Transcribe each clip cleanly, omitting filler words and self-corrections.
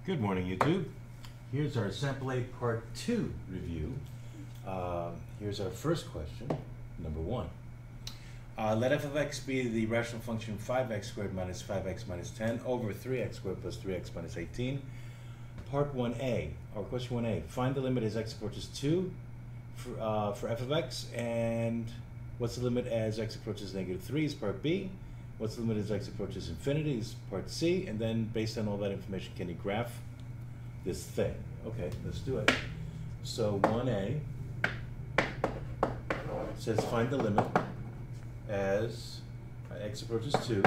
Good morning, YouTube. Here's our SampleA Part 2 review. Here's our first question, number 1. Let f of x be the rational function 5x squared minus 5x minus 10 over 3x squared plus 3x minus 18. Part 1a, or question 1a. Find the limit as x approaches 2 for f of x, and what's the limit as x approaches negative 3 is part b. What's the limit as x approaches infinity is part C, and then based on all that information, can you graph this thing? Okay, let's do it. So 1a says find the limit as x approaches 2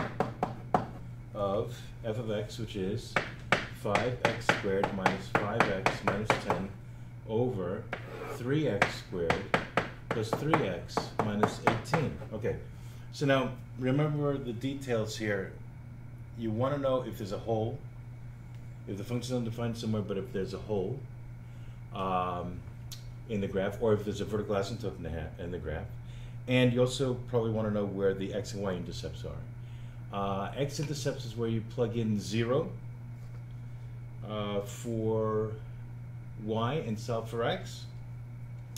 of f of x, which is 5x squared minus 5x minus 10 over 3x squared plus 3x minus 18. Okay. So now, remember the details here. You want to know if there's a hole, if the function is undefined somewhere, but if there's a hole in the graph, or if there's a vertical asymptote in the graph. And you also probably want to know where the x and y intercepts are. X-intercepts is where you plug in 0 for y and solve for x.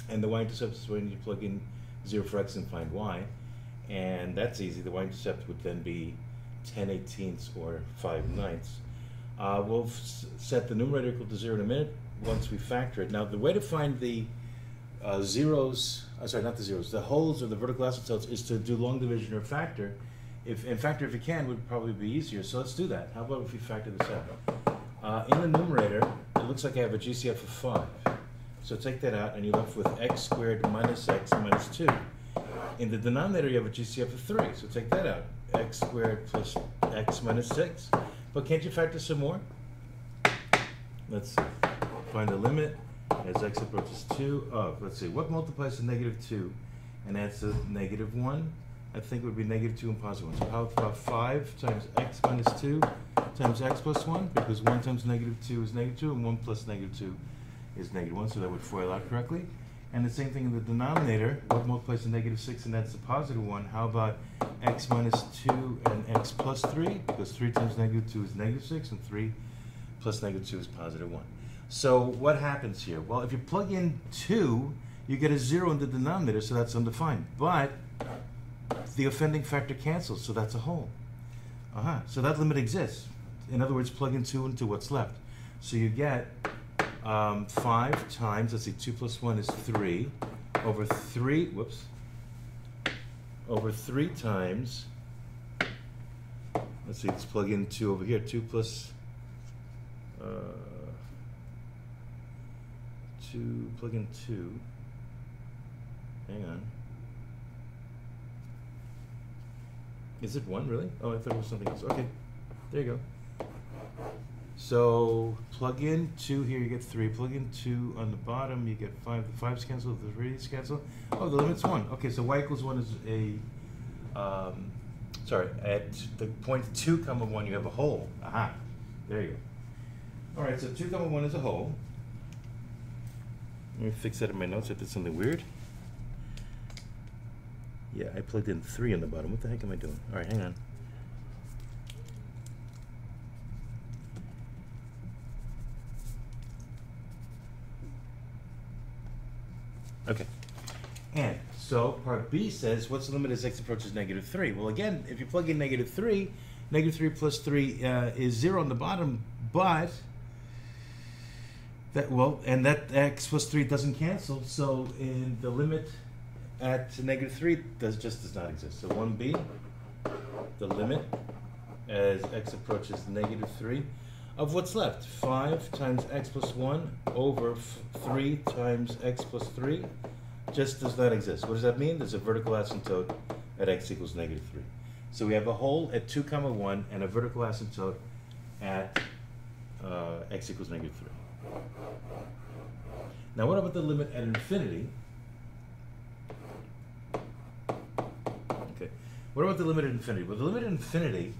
And the y-intercept is when you plug in 0 for x and find y. And that's easy. The y-intercept would then be 10/18 or 5/9. We'll set the numerator equal to 0 in a minute once we factor it. Now, the way to find the zeros, sorry, not the zeros, the holes or the vertical asymptotes is to do long division or factor. If you can, would probably be easier. So let's do that. How about if we factor this out? In the numerator, it looks like I have a GCF of 5. So take that out, and you're left with x squared minus x minus 2. In the denominator, you have a GCF of 3, so take that out. X squared plus x minus 6. But can't you factor some more? Let's find the limit as x approaches 2 of, let's see, what multiplies to negative 2 and adds to negative 1? I think it would be negative 2 and positive 1. So how about 5 times x minus 2 times x plus 1? Because 1 times negative 2 is negative 2, and 1 plus negative 2 is negative 1, so that would FOIL out correctly. And the same thing in the denominator, what multiplies to negative 6 and that's the positive 1? How about x minus 2 and x plus 3? Because 3 times negative 2 is negative 6, and 3 plus negative 2 is positive 1. So what happens here? Well, if you plug in 2, you get a 0 in the denominator, so that's undefined. But the offending factor cancels, so that's a hole. So that limit exists. In other words, plug in 2 into what's left. So you get 5 times, let's see, 2 plus 1 is 3, over 3, over 3 times, let's see, let's plug in 2 over here, 2 plus, 2, plug in 2, hang on. Is it 1, really? Oh, I thought it was something else. Okay, there you go. So plug in 2 here, you get 3. Plug in 2 on the bottom, you get 5. The 5's cancel, the 3's cancel. Oh, the limit's 1. Okay, so y equals 1 is a, sorry, at the point 2 comma 1, you have a hole. Aha, there you go. All right, so 2 comma 1 is a hole. Let me fix that in my notes. I did something weird. Yeah, I plugged in 3 on the bottom. What the heck am I doing? All right, hang on. Okay, and so part B says, what's the limit as x approaches negative 3? Well, again, if you plug in negative 3 plus 3 is 0 on the bottom, but that, well, and that x plus 3 doesn't cancel, so in the limit at negative 3 just does not exist. So 1b, the limit as x approaches negative 3 of what's left, 5 times x plus 1 over 3 times x plus 3 just does not exist. What does that mean? There's a vertical asymptote at x equals negative 3. So we have a hole at 2 comma 1 and a vertical asymptote at x equals negative 3. Now what about the limit at infinity? Okay, what about the limit at infinity? Well, the limit at infinity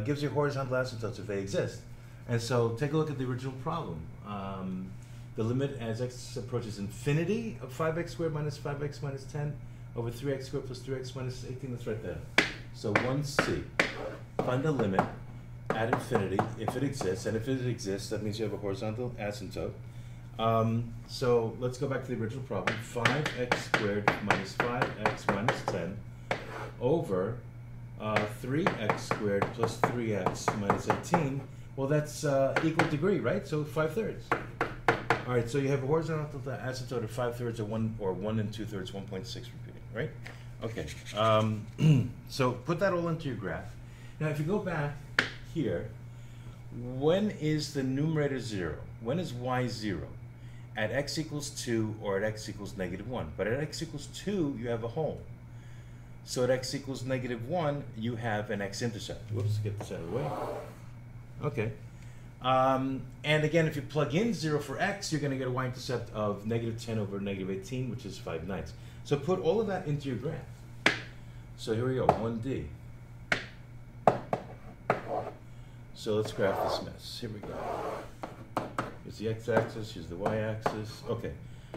gives you horizontal asymptotes if they exist. And so take a look at the original problem. The limit as x approaches infinity of 5x squared minus 5x minus 10 over 3x squared plus 3x minus 18, that's right there. So 1c, find the limit at infinity if it exists, and if it exists, that means you have a horizontal asymptote. So let's go back to the original problem. 5x squared minus 5x minus 10 over 3x squared plus 3x minus 18. Well, that's equal degree, right? So 5/3. All right, so you have a horizontal asymptote of 5/3 or 1 and 2/3, 1.6 repeating, right? Okay, so put that all into your graph. Now, if you go back here, when is the numerator 0? When is y 0? At x equals 2 or at x equals -1. But at x equals 2, you have a hole. So at x equals -1, you have an x-intercept. Whoops, get this out of the way. Okay. And again, if you plug in 0 for x, you're going to get a y-intercept of -10 over -18, which is 5/9. So put all of that into your graph. So here we go, 1D. So let's graph this mess. Here we go. Here's the x-axis, here's the y-axis. Okay,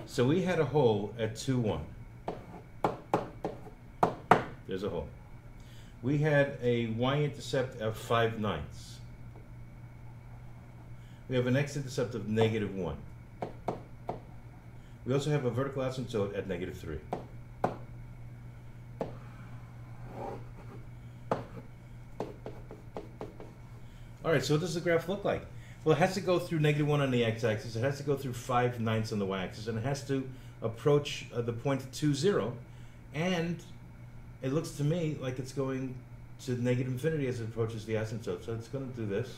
so we had a hole at 2, 1. There's a hole. We had a y-intercept of 5/9. We have an x-intercept of -1. We also have a vertical asymptote at -3. All right, so what does the graph look like? Well, it has to go through -1 on the x-axis, it has to go through 5/9 on the y-axis, and it has to approach the point at 2, 0, and it looks to me like it's going to -infinity as it approaches the asymptote. So it's going to do this.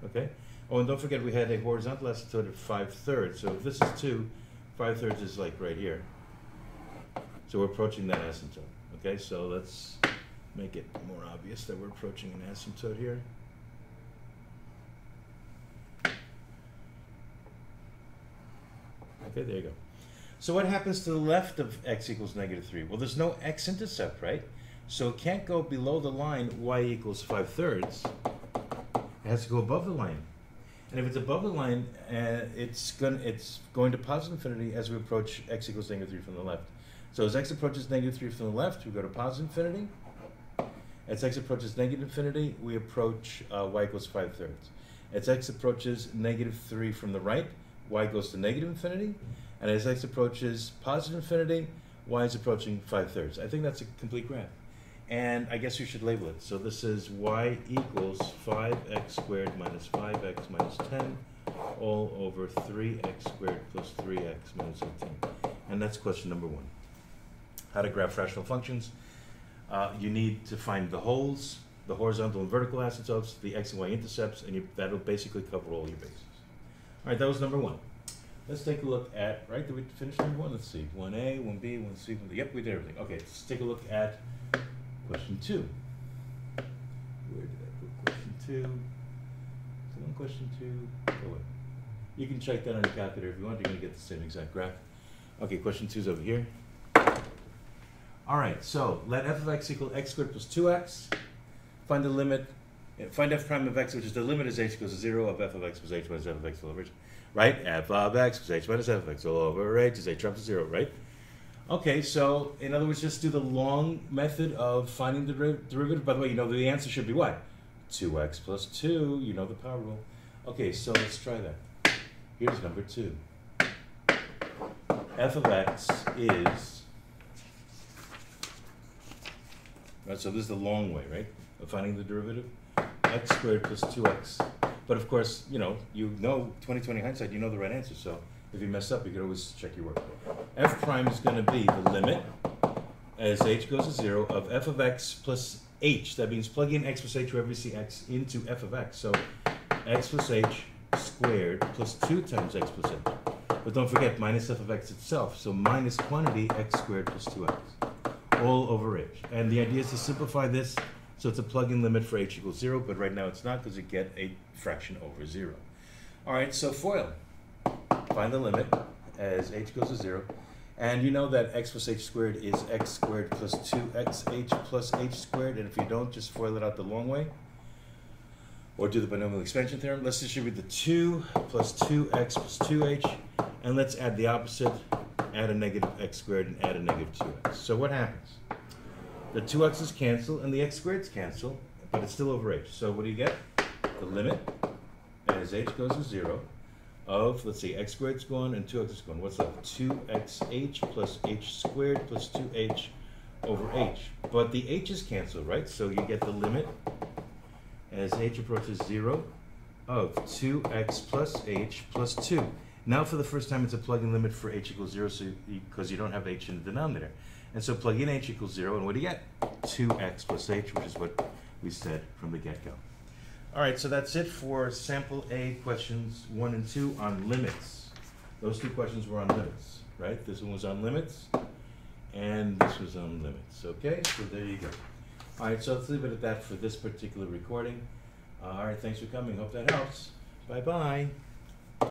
Okay. Oh, and don't forget we had a horizontal asymptote of 5/3. So if this is 2, 5/3 is like right here. So we're approaching that asymptote. Okay, so let's make it more obvious that we're approaching an asymptote here. Okay, there you go. So what happens to the left of x equals -3? Well, there's no x-intercept, right? So it can't go below the line y equals 5/3. It has to go above the line. And if it's above the line, it's going to positive infinity as we approach x equals -3 from the left. So as x approaches -3 from the left, we go to positive infinity. As x approaches -infinity, we approach y equals 5/3. As x approaches -3 from the right, y goes to -infinity. And as x approaches positive infinity, y is approaching 5/3. I think that's a complete graph. And I guess you should label it. So this is y equals 5x squared minus 5x minus 10 all over 3x squared plus 3x minus 18. And that's question number 1. How to graph rational functions. You need to find the holes, the horizontal and vertical asymptotes, the x and y intercepts, and that'll basically cover all your bases. All right, that was number 1. Let's take a look at, right, did we finish number 1? Let's see, 1A, 1B, 1C, 1D. Yep, we did everything. Okay, let's take a look at question 2. Where did I put question 2? Is it question 2? Oh, wait. You can check that on your calculator if you want. You're going to get the same exact graph. Okay, question 2 is over here. All right, so let f of x equal x squared plus 2x. Find the limit. Find f prime of x, which is the limit as h goes to 0 of f of x plus h minus f of x all over h. Right? F of x plus h minus f of x all over h is h up to 0, right? Okay, so in other words, just do the long method of finding the derivative. By the way, you know the answer should be what? 2x plus 2. You know the power rule. Okay, so let's try that. Here's number 2. F of x is... Right, so this is the long way, right, of finding the derivative. X squared plus 2x. But of course, you know 20/20 hindsight, you know the right answer. So if you mess up, you can always check your work. F prime is going to be the limit as h goes to 0 of f of x plus h. That means plug in x plus h wherever you see x into f of x. So x plus h squared plus 2 times x plus h. But don't forget minus f of x itself. So minus quantity x squared plus 2x. All over h. And the idea is to simplify this so it's a plug-in limit for h equals 0, but right now it's not because you get a fraction over 0. All right, so FOIL. Find the limit as h goes to 0. And you know that x plus h squared is x squared plus 2xh plus h squared. And if you don't, just FOIL it out the long way. Or do the binomial expansion theorem. Let's distribute the 2 plus 2x plus 2h. And let's add the opposite. Add a negative x squared and add a negative 2x. So what happens? The two x's cancel and the x squareds cancel, but it's still over h. So what do you get? The limit as h goes to 0 of, let's see, x squared's gone and 2x is gone. What's left? 2xh plus h squared plus 2h over h. But the h's cancel, right? So you get the limit as h approaches 0 of 2x plus h plus 2. Now for the first time it's a plug-in limit for h equals 0 because you don't have h in the denominator. And so plug in h equals 0 and what do you get? 2x plus h, which is what we said from the get-go. All right, so that's it for sample A questions 1 and 2 on limits. Those two questions were on limits, right? This one was on limits, and this was on limits, okay? So there you go. All right, so let's leave it at that for this particular recording. All right, thanks for coming. Hope that helps. Bye-bye.